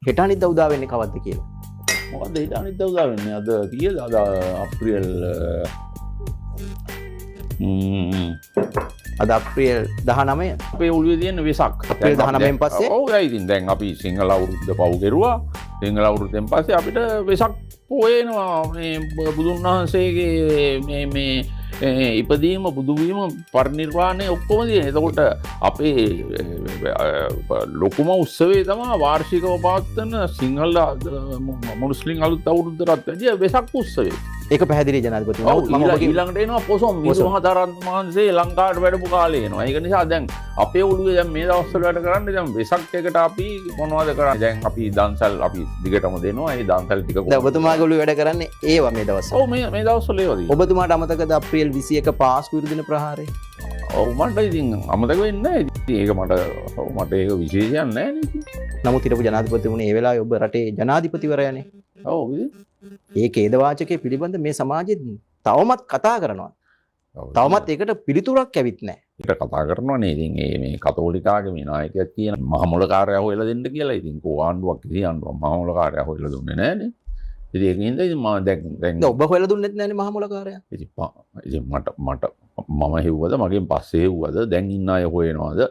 හෙට අනිද්දා උදා වෙන්නේ කවද්ද කියලා. මොකද හෙට අනිද්දා උදා වෙන්නේ අද කීයද අද අප්‍රේල් අද අප්‍රේල් 19 අපේ ඔළුවේ තියෙන වෙසක් අප්‍රේල් 19න් පස්සේ ඔව් ඒ ඉතින් දැන් අපි සිංහල අවුරුද්ද පව් කෙරුවා සිංහල අවුරුද්දෙන් පස්සේ අපිට වෙසක් පොයනවා මේ බුදුන් වහන්සේගේ මේ ඉපදීම බුදුවීම පරිනිර්වාණය ඔක්කොම තියෙන. එතකොට අපේ ලොකුම උත්සවේ තමයි වාර්ෂිකව පවත්වන සිංහල මුස්ලිම් අලුත් අවුරුද්දටත් වැඩිය වෙසක් උත්සවේ. ඒක පැහැදිලි ජනාධිපතිතුමා. ඊළඟට එනවා පොසොන් විදුහතරන් වහන්සේ ලංකාවට වැඩපු කාලේ එනවා. ඒක නිසා දැන් අපේ ඔළුවේ දැන් මේ දවස්වල වැඩ කරන්නේ දැන් වෙසක් එකට අපි මොනවද කරන්නේ? දැන් අපි දන්සල් අපි දිගටම දෙනවා. ඒ දන්සල් ටික දැන් ඔබතුමාගේ ඔළුවේ වැඩ කරන්නේ ඒවා මේ දවස්වල. ඔව් මේ දවස්වල ඒවා. ඔබතුමාට අමතකද අප්‍රේල් 21 පාස්කු විරුදින ප්‍රහාරය? ඔව් මට ඉතින් අමතක වෙන්නේ නැහැ. ඉතින් ඒක මට ඒක විශේෂයක් නැහැ නේ. නමුත් හිටපු ජනාධිපතිතුමනි ඒ වෙලාවේ ඔබ රටේ ජනාධිපතිවරයානේ. ඔව් ඉතින් ඒ ඛේදවාචකයේ පිළිබඳ මේ සමාජෙ තවමත් කතා කරනවා. තවමත් ඒකට පිළිතුරක් ඇවිත් නැහැ. ඒක කතා කරනවානේ. ඉතින් මේ කතෝලිකාගේ මේ නායකයෙක් කියන මහමුලකාරයා හොයලා දෙන්න කියලා. ඉතින් කෝ ආණ්ඩුවක් කිසි ආණ්ඩුවක් මහමුලකාරයා හොයලා දුන්නේ නැහනේ. ඉතින් ඒකින්ද ඉතින් මම දැන් ඔබ හොයලා දුන්නෙත් නැහනේ මහමුලකාරයා. ඉතින් මට මම හෙව්වද මගෙන් පස්සේ හෙව්වද දැන් ඉන්න අය හොයනවාද?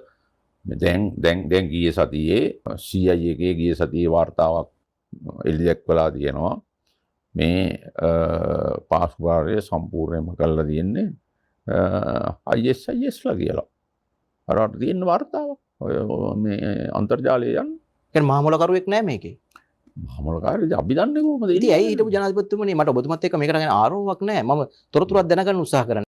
දැන් ගිය සතියේ CIA එකේ ගිය සතියේ වාර්තාවක් එළිදැක්වලා තියෙනවා. මේ පාස්කාරය සම්පූර්ණයෙන්ම කරලා තියෙන්නේ ISISලා කියලා. අරට තියෙන වාර්තාවක් මේ අන්තර්ජාලයේ යන. කියන්නේ මහමුලකරුවෙක් නැහැ මේකේ. මහමුලකාරය අපි දන්නේ කොහොමද? ඉතින් ඇයි හිටපු ජනාධිපතිතුමනි මට ඔබතුමත් එක්ක මේකට ගැන ආරෝපයක් නැහැ. මම තොරතුරක් දැනගන්න උත්සාහ කරනවා.